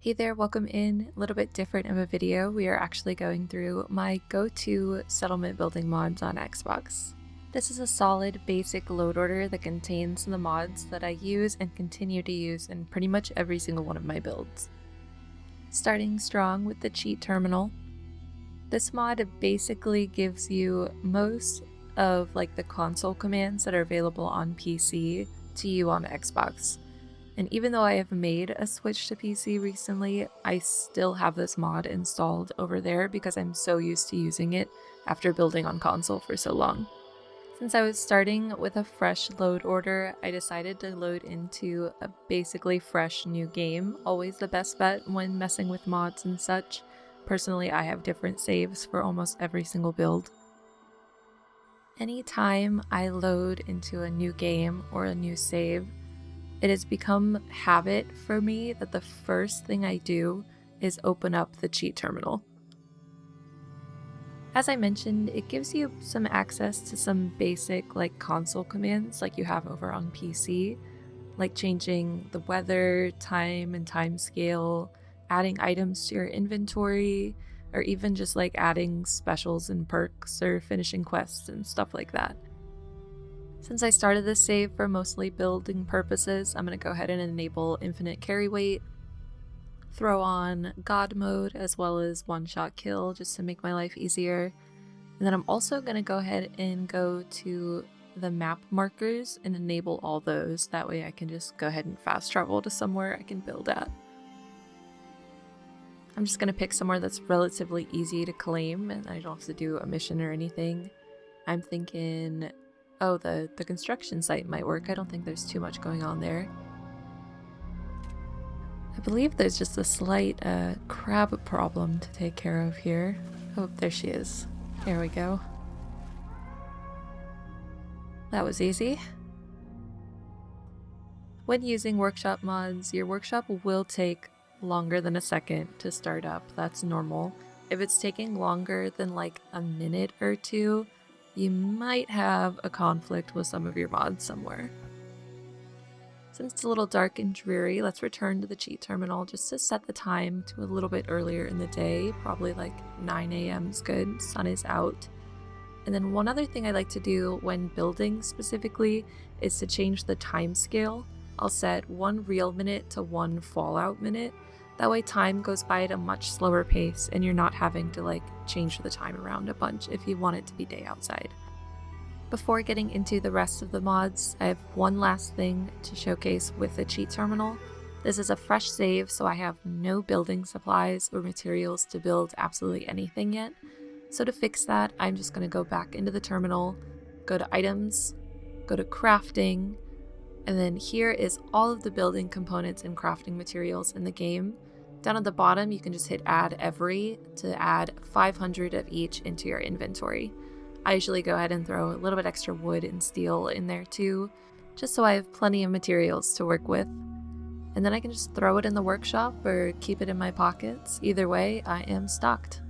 Hey there, welcome in. A little bit different of a video. We are actually going through my go-to settlement building mods on Xbox. This is a solid basic load order that contains the mods that I use and continue to use in pretty much every single one of my builds. Starting strong with the cheat terminal. This mod basically gives you most of the console commands that are available on PC to you on Xbox. And even though I have made a switch to PC recently, I still have this mod installed over there because I'm so used to using it after building on console for so long. Since I was starting with a fresh load order, I decided to load into a basically fresh new game, always the best bet when messing with mods and such. Personally, I have different saves for almost every single build. Anytime I load into a new game or a new save, it has become habit for me that the first thing I do is open up the cheat terminal. As I mentioned, it gives you some access to some basic console commands like you have over on PC, like changing the weather, time and time scale, adding items to your inventory, or even just adding specials and perks or finishing quests and stuff like that. Since I started this save for mostly building purposes, I'm going to go ahead and enable infinite carry weight, throw on God mode as well as one-shot kill just to make my life easier. And then I'm also going to go ahead and go to the map markers and enable all those. That way I can just go ahead and fast travel to somewhere I can build at. I'm just going to pick somewhere that's relatively easy to claim and I don't have to do a mission or anything. I'm thinking, oh, the construction site might work. I don't think there's too much going on there. I believe there's just a slight crab problem to take care of here. Oh, there she is. There we go. That was easy. When using workshop mods, your workshop will take longer than a second to start up. That's normal. If it's taking longer than a minute or two, you might have a conflict with some of your mods somewhere. Since it's a little dark and dreary, let's return to the cheat terminal just to set the time to a little bit earlier in the day, probably 9 a.m. is good, sun is out. And then one other thing I like to do when building specifically is to change the time scale. I'll set 1 real minute to 1 Fallout minute. That way time goes by at a much slower pace and you're not having to change the time around a bunch if you want it to be day outside. Before getting into the rest of the mods, I have one last thing to showcase with the cheat terminal. This is a fresh save, so I have no building supplies or materials to build absolutely anything yet. So to fix that, I'm just going to go back into the terminal, go to items, go to crafting, and then here is all of the building components and crafting materials in the game. Down at the bottom, you can just hit add every to add 500 of each into your inventory. I usually go ahead and throw a little bit extra wood and steel in there too, just so I have plenty of materials to work with. And then I can just throw it in the workshop or keep it in my pockets. Either way, I am stocked.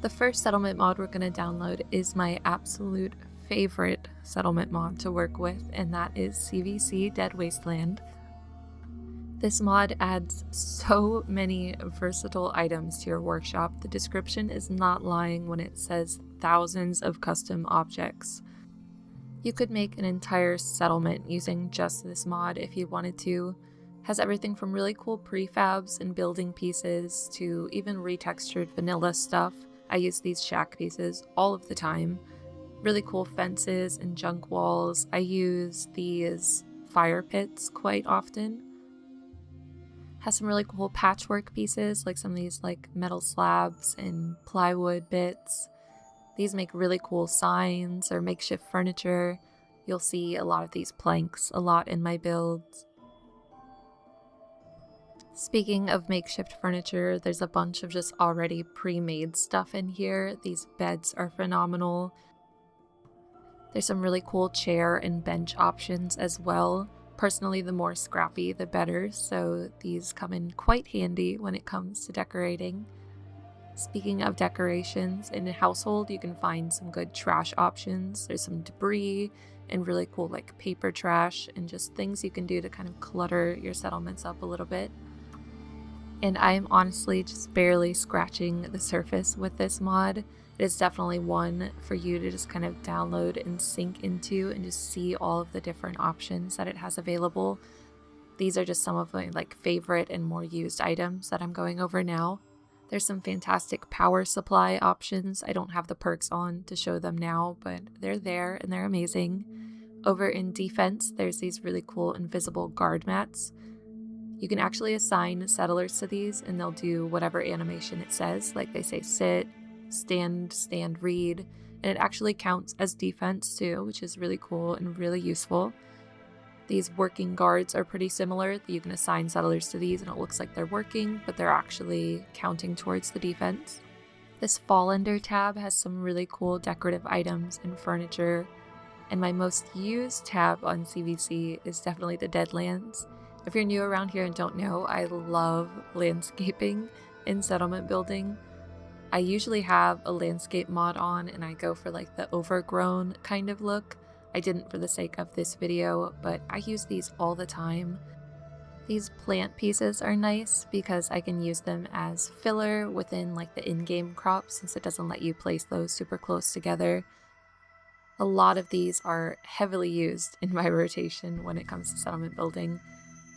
The first settlement mod we're going to download is my absolute favorite settlement mod to work with, and that is CVC Dead Wasteland. This mod adds so many versatile items to your workshop. The description is not lying when it says thousands of custom objects. You could make an entire settlement using just this mod if you wanted to. Has everything from really cool prefabs and building pieces to even retextured vanilla stuff. I use these shack pieces all of the time. Really cool fences and junk walls. I use these fire pits quite often. Has some really cool patchwork pieces, like some of these metal slabs and plywood bits. These make really cool signs or makeshift furniture. You'll see a lot of these planks a lot in my builds. Speaking of makeshift furniture, there's a bunch of just already pre-made stuff in here. These beds are phenomenal. There's some really cool chair and bench options as well. Personally, the more scrappy, the better, so these come in quite handy when it comes to decorating. Speaking of decorations, in a household, you can find some good trash options. There's some debris and really cool paper trash and just things you can do to kind of clutter your settlements up a little bit. And I'm honestly just barely scratching the surface with this mod. It is definitely one for you to just kind of download and sink into and just see all of the different options that it has available. These are just some of my favorite and more used items that I'm going over now. There's some fantastic power supply options. I don't have the perks on to show them now, but they're there and they're amazing. Over in defense, there's these really cool invisible guard mats. You can actually assign settlers to these and they'll do whatever animation it says, like they say sit, stand, read, and it actually counts as defense too, which is really cool and really useful. These working guards are pretty similar. You can assign settlers to these and it looks like they're working, but they're actually counting towards the defense. This fall under tab has some really cool decorative items and furniture, and my most used tab on CVC is definitely the Deadlands. If you're new around here and don't know, I love landscaping in settlement building. I usually have a landscape mod on and I go for the overgrown kind of look. I didn't for the sake of this video, but I use these all the time. These plant pieces are nice because I can use them as filler within the in-game crops, since it doesn't let you place those super close together. A lot of these are heavily used in my rotation when it comes to settlement building.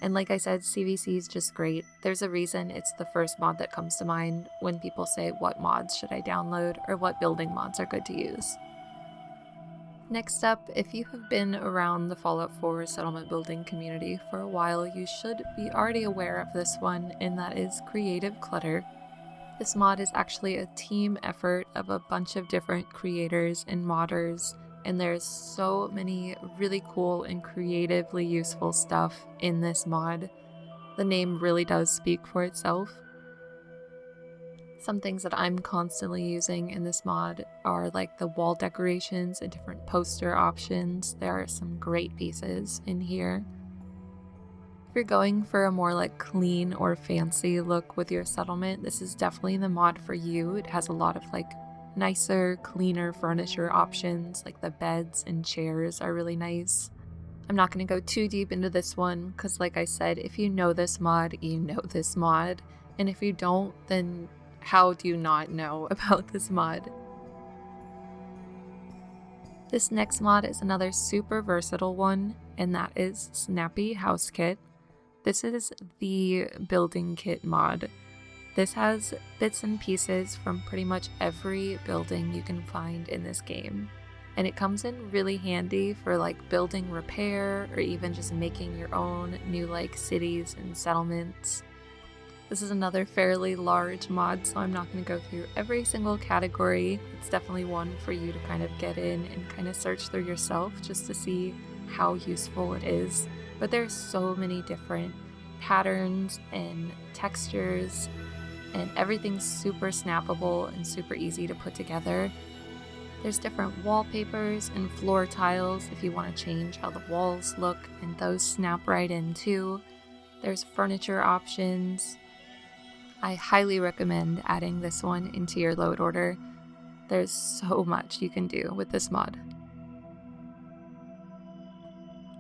And like I said, CVC is just great. There's a reason it's the first mod that comes to mind when people say what mods should I download or what building mods are good to use. Next up, if you have been around the Fallout 4 settlement building community for a while, you should be already aware of this one, and that is Creative Clutter. This mod is actually a team effort of a bunch of different creators and modders, and there's so many really cool and creatively useful stuff in this mod. The name really does speak for itself. Some things that I'm constantly using in this mod are the wall decorations and different poster options. There are some great pieces in here. If you're going for a more clean or fancy look with your settlement, this is definitely the mod for you. It has a lot of nicer, cleaner furniture options, the beds and chairs are really nice. I'm not going to go too deep into this one because like I said, if you know this mod, you know this mod. And if you don't, then how do you not know about this mod? This next mod is another super versatile one, and that is Snappy Housekit. This is the building kit mod. This has bits and pieces from pretty much every building you can find in this game. And it comes in really handy for building repair or even just making your own new cities and settlements. This is another fairly large mod, so I'm not going to go through every single category. It's definitely one for you to kind of get in and kind of search through yourself just to see how useful it is. But there's so many different patterns and textures, and everything's super snappable and super easy to put together. There's different wallpapers and floor tiles if you want to change how the walls look, and those snap right in too. There's furniture options. I highly recommend adding this one into your load order. There's so much you can do with this mod.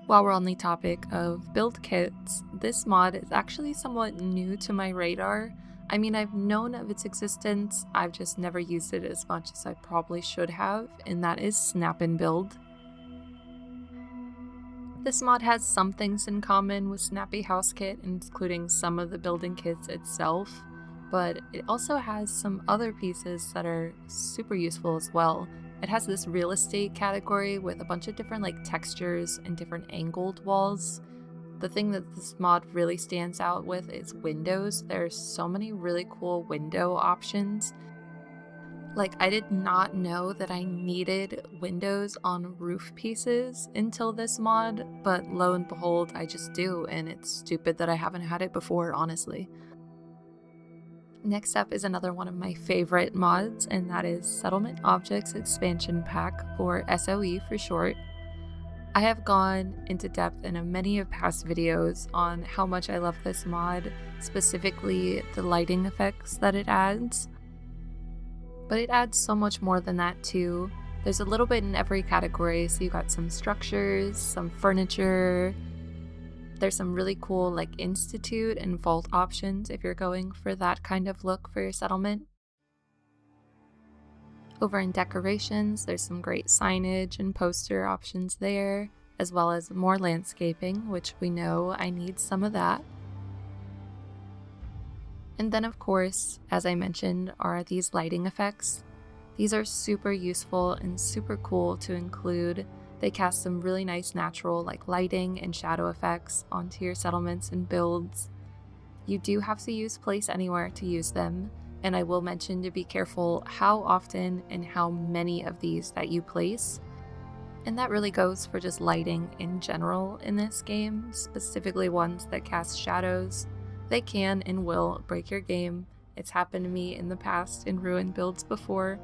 While we're on the topic of build kits, this mod is actually somewhat new to my radar. I mean, I've known of its existence, I've just never used it as much as I probably should have, and that is Snap and Build. This mod has some things in common with Snappy Housekit, including some of the building kits itself, but it also has some other pieces that are super useful as well. It has this real estate category with a bunch of different textures and different angled walls. The thing that this mod really stands out with is windows. There's so many really cool window options. I did not know that I needed windows on roof pieces until this mod, but lo and behold, I just do, and it's stupid that I haven't had it before, honestly. Next up is another one of my favorite mods, and that is Settlement Objects Expansion Pack, or SOE for short. I have gone into depth in many of past videos on how much I love this mod, specifically the lighting effects that it adds. But it adds so much more than that too. There's a little bit in every category, so you got some structures, some furniture, There's some really cool like institute and vault options if you're going for that kind of look for your settlement. Over in decorations, there's some great signage and poster options there, as well as more landscaping, which we know I need some of that. And then of course, as I mentioned, are these lighting effects. These are super useful and super cool to include. They cast some really nice natural like lighting and shadow effects onto your settlements and builds. You do have to use Place Anywhere to use them, and I will mention to be careful how often and how many of these that you place. And that really goes for just lighting in general in this game, specifically ones that cast shadows. They can and will break your game. It's happened to me in the past in ruined builds before.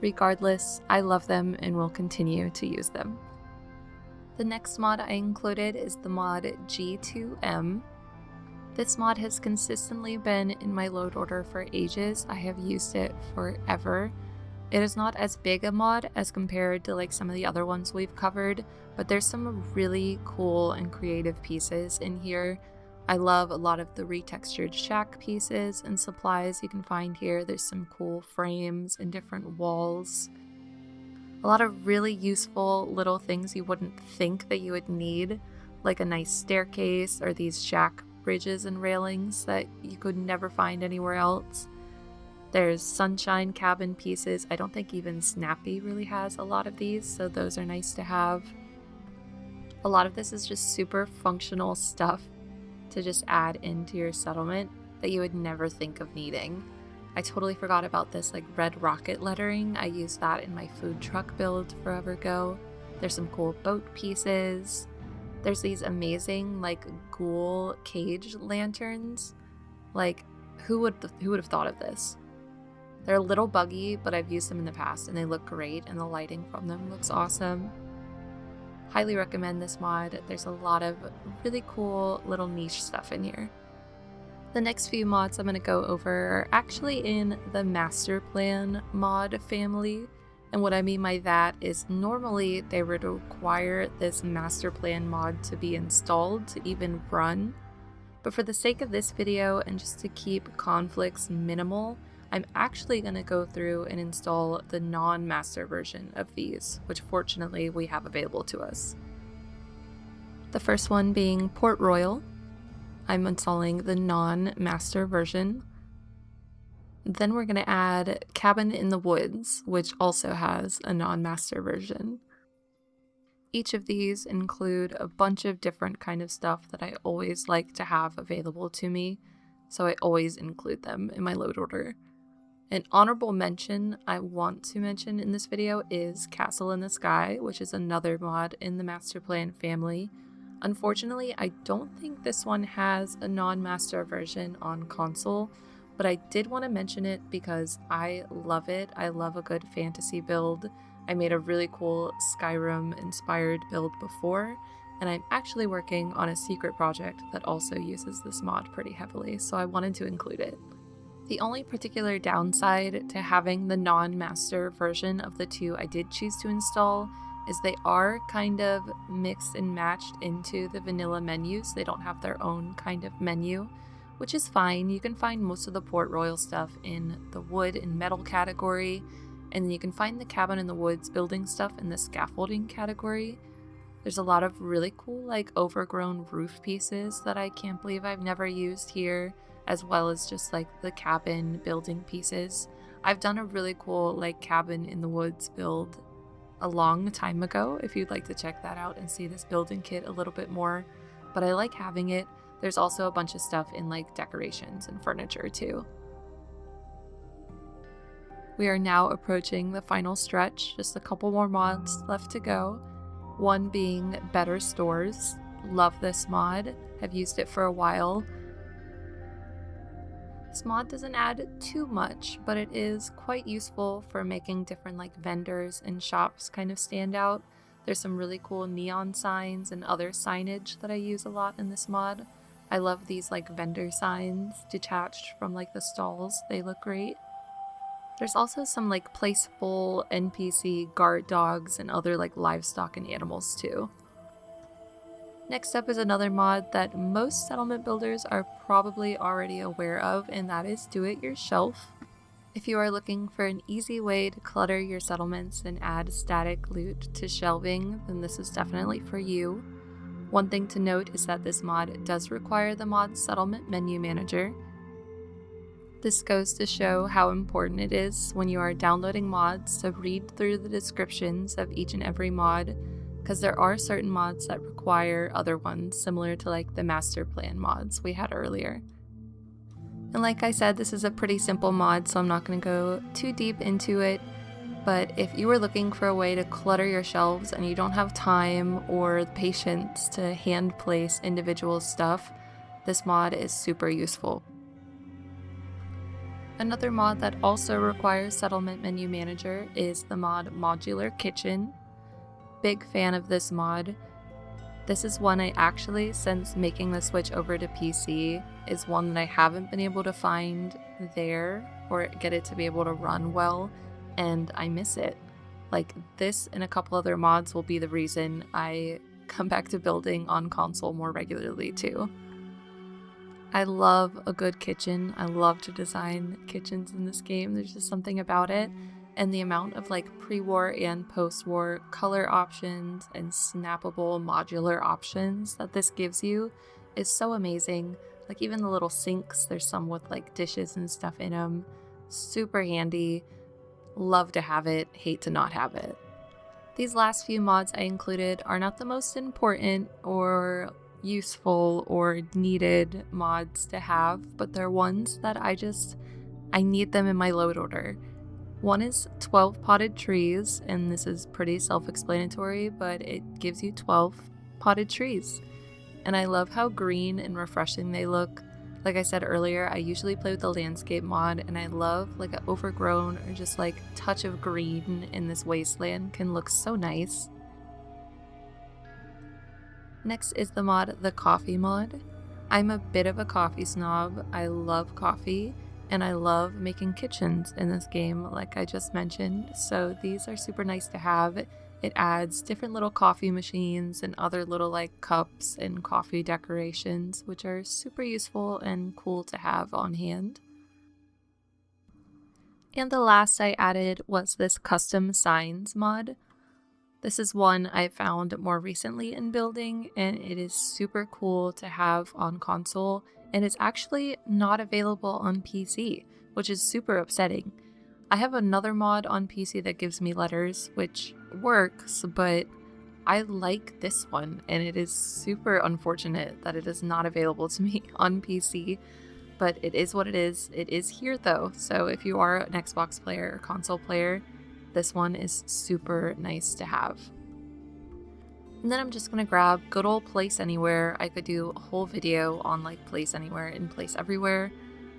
Regardless, I love them and will continue to use them. The next mod I included is the mod G2M. This mod has consistently been in my load order for ages. I have used it forever. It is not as big a mod as compared to like some of the other ones we've covered, but there's some really cool and creative pieces in here. I love a lot of the retextured shack pieces and supplies you can find here. There's some cool frames and different walls. A lot of really useful little things you wouldn't think that you would need, like a nice staircase or these shack bridges and railings that you could never find anywhere else. There's sunshine cabin pieces. I don't think even Snappy really has a lot of these, so those are nice to have. A lot of this is just super functional stuff to just add into your settlement that you would never think of needing. I totally forgot about this like red rocket lettering. I used that in my food truck build forever ago. There's some cool boat pieces. There's these amazing like ghoul cage lanterns. Like who would have thought of this? They're a little buggy, but I've used them in the past and they look great and the lighting from them looks awesome. Highly recommend this mod. There's a lot of really cool little niche stuff in here. The next few mods I'm going to go over are actually in the master plan mod family. And what I mean by that is normally they would require this master plan mod to be installed to even run. But for the sake of this video and just to keep conflicts minimal, I'm actually going to go through and install the non-master version of these, which fortunately we have available to us. The first one being Port Royal. I'm installing the non-master version. Then we're going to add Cabin in the Woods, which also has a non-master version. Each of these include a bunch of different kind of stuff that I always like to have available to me, so I always include them in my load order. An honorable mention I want to mention in this video is Castle in the Sky, which is another mod in the master plan family. Unfortunately, I don't think this one has a non-master version on console, but I did want to mention it because I love it. I love a good fantasy build. I made a really cool Skyrim inspired build before, and I'm actually working on a secret project that also uses this mod pretty heavily, so I wanted to include it. The only particular downside to having the non-master version of the two I did choose to install is they are kind of mixed and matched into the vanilla menus. They don't have their own kind of menu, which is fine. You can find most of the Port Royal stuff in the wood and metal category, and then you can find the Cabin in the Woods building stuff in the scaffolding category. There's a lot of really cool like overgrown roof pieces that I can't believe I've never used here, as well as just like the cabin building pieces. I've done a really cool like Cabin in the Woods build a long time ago if you'd like to check that out and see this building kit a little bit more, but I like having it. There's also a bunch of stuff in like decorations and furniture too. We are now approaching the final stretch, just a couple more mods left to go. One being Better Stores. Love this mod, have used it for a while. This mod doesn't add too much, but it is quite useful for making different like vendors and shops kind of stand out. There's some really cool neon signs and other signage that I use a lot in this mod. I love these like vendor signs detached from like the stalls. They look great. There's also some like placeable NPC guard dogs and other like livestock and animals too. Next up is another mod that most settlement builders are probably already aware of, and that is Do It Yourself. If you are looking for an easy way to clutter your settlements and add static loot to shelving, then this is definitely for you. One thing to note is that this mod does require the mod settlement menu manager. This goes to show how important it is when you are downloading mods to read through the descriptions of each and every mod, because there are certain mods that require other ones, similar to like the master plan mods we had earlier. And like I said, this is a pretty simple mod, so I'm not going to go too deep into it. But if you are looking for a way to clutter your shelves and you don't have time or the patience to hand place individual stuff, this mod is super useful. Another mod that also requires Settlement Menu Manager is the mod Modular Kitchen. Big fan of this mod. This is one I actually, since making the switch over to PC, is one that I haven't been able to find there or get it to be able to run well, and I miss it. Like, this and a couple other mods will be the reason I come back to building on console more regularly too. I love a good kitchen. I love to design kitchens in this game. There's just something about it. And the amount of like pre-war and post-war color options and snappable modular options that this gives you is so amazing. Like even the little sinks, there's some with like dishes and stuff in them. Super handy. Love to have it, hate to not have it. These last few mods I included are not the most important or useful or needed mods to have, but they're ones that I need them in my load order. One is 12 potted trees, and this is pretty self-explanatory, but it gives you 12 potted trees. And I love how green and refreshing they look. Like I said earlier, I usually play with the landscape mod, and I love like an overgrown or just like touch of green in this wasteland can look so nice. Next is the mod, the coffee mod. I'm a bit of a coffee snob. I love coffee, and I love making kitchens in this game, like I just mentioned, so these are super nice to have. It adds different little coffee machines and other little like cups and coffee decorations, which are super useful and cool to have on hand. And the last I added was this custom signs mod. This is one I found more recently in building, and it is super cool to have on console, and it's actually not available on PC, which is super upsetting. I have another mod on PC that gives me letters, which works, but I like this one, and it is super unfortunate that it is not available to me on PC, but it is what it is. It is here though, so if you are an Xbox player or console player, this one is super nice to have. And then I'm just going to grab good old Place Anywhere. I could do a whole video on like Place Anywhere and Place Everywhere,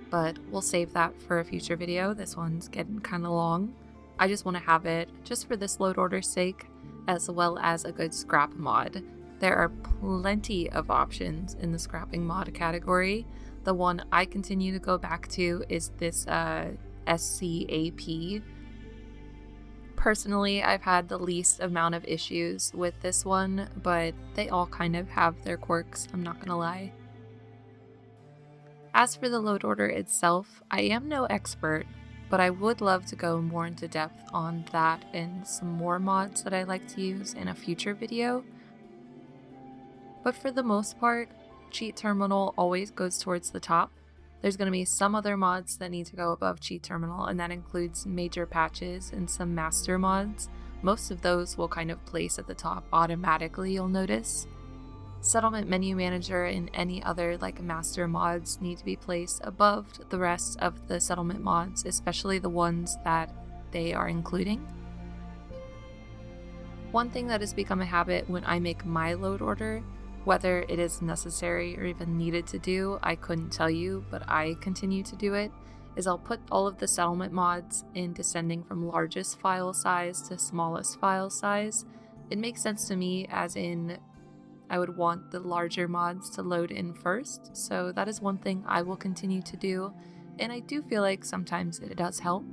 but we'll save that for a future video. This one's getting kind of long. I just want to have it just for this load order's sake, as well as a good scrap mod. There are plenty of options in the scrapping mod category. The one I continue to go back to is this S.C.A.P. Personally, I've had the least amount of issues with this one, but they all kind of have their quirks, I'm not gonna lie. As for the load order itself, I am no expert, but I would love to go more into depth on that and some more mods that I like to use in a future video. But for the most part, Cheat Terminal always goes towards the top. There's going to be some other mods that need to go above Cheat Terminal, and that includes major patches and some master mods. Most of those will kind of place at the top automatically, you'll notice. Settlement Menu Manager and any other like master mods need to be placed above the rest of the settlement mods, especially the ones that they are including. One thing that has become a habit when I make my load order, whether it is necessary or even needed to do, I couldn't tell you, but I continue to do it, is I'll put all of the settlement mods in descending from largest file size to smallest file size. It makes sense to me, as in I would want the larger mods to load in first, so that is one thing I will continue to do, and I do feel like sometimes it does help.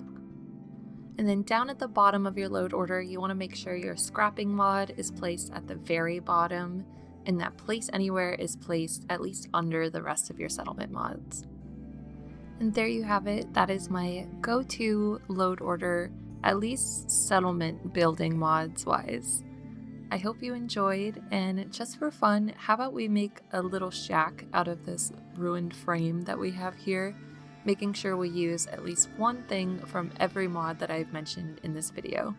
And then down at the bottom of your load order, you want to make sure your scrapping mod is placed at the very bottom. and that Place Anywhere is placed at least under the rest of your settlement mods. And there you have it. That is my go-to load order, at least settlement building mods wise. I hope you enjoyed, and just for fun, how about we make a little shack out of this ruined frame that we have here, making sure we use at least one thing from every mod that I've mentioned in this video.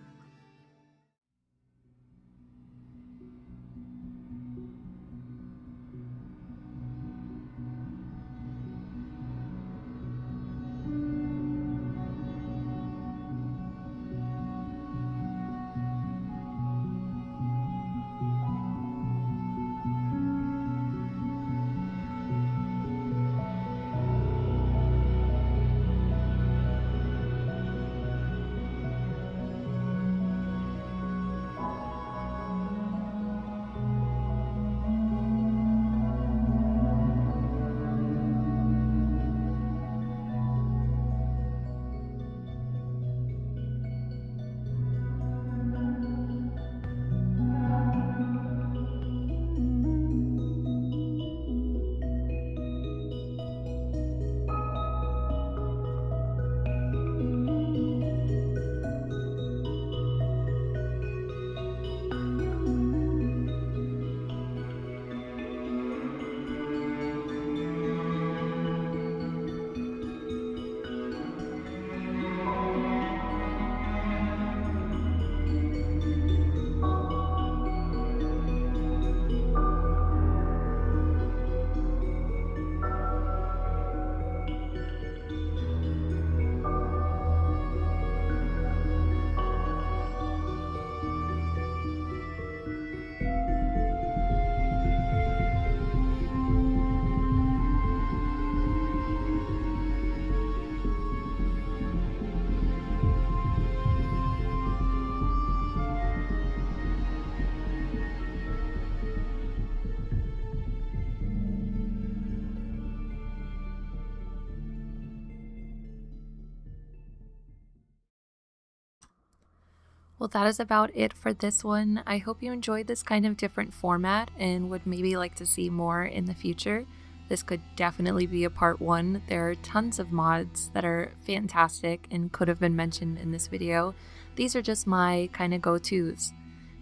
Well, that is about it for this one. I hope you enjoyed this kind of different format and would maybe like to see more in the future. This could definitely be a part 1. There are tons of mods that are fantastic and could have been mentioned in this video. These are just my kind of go-tos.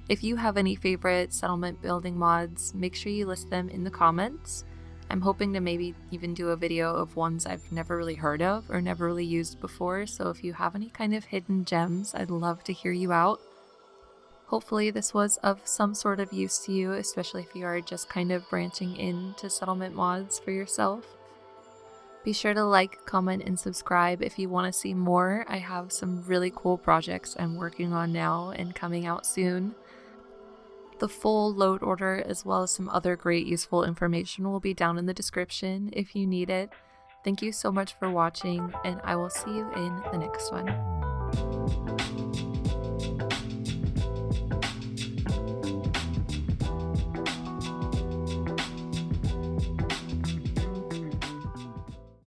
If you have any favorite settlement building mods, make sure you list them in the comments. I'm hoping to maybe even do a video of ones I've never really heard of or never really used before, so if you have any kind of hidden gems, I'd love to hear you out. Hopefully this was of some sort of use to you, especially if you are just kind of branching into settlement mods for yourself. Be sure to like, comment, and subscribe if you want to see more. I have some really cool projects I'm working on now and coming out soon. The full load order, as well as some other great useful information, will be down in the description if you need it. Thank you so much for watching, and I will see you in the next one.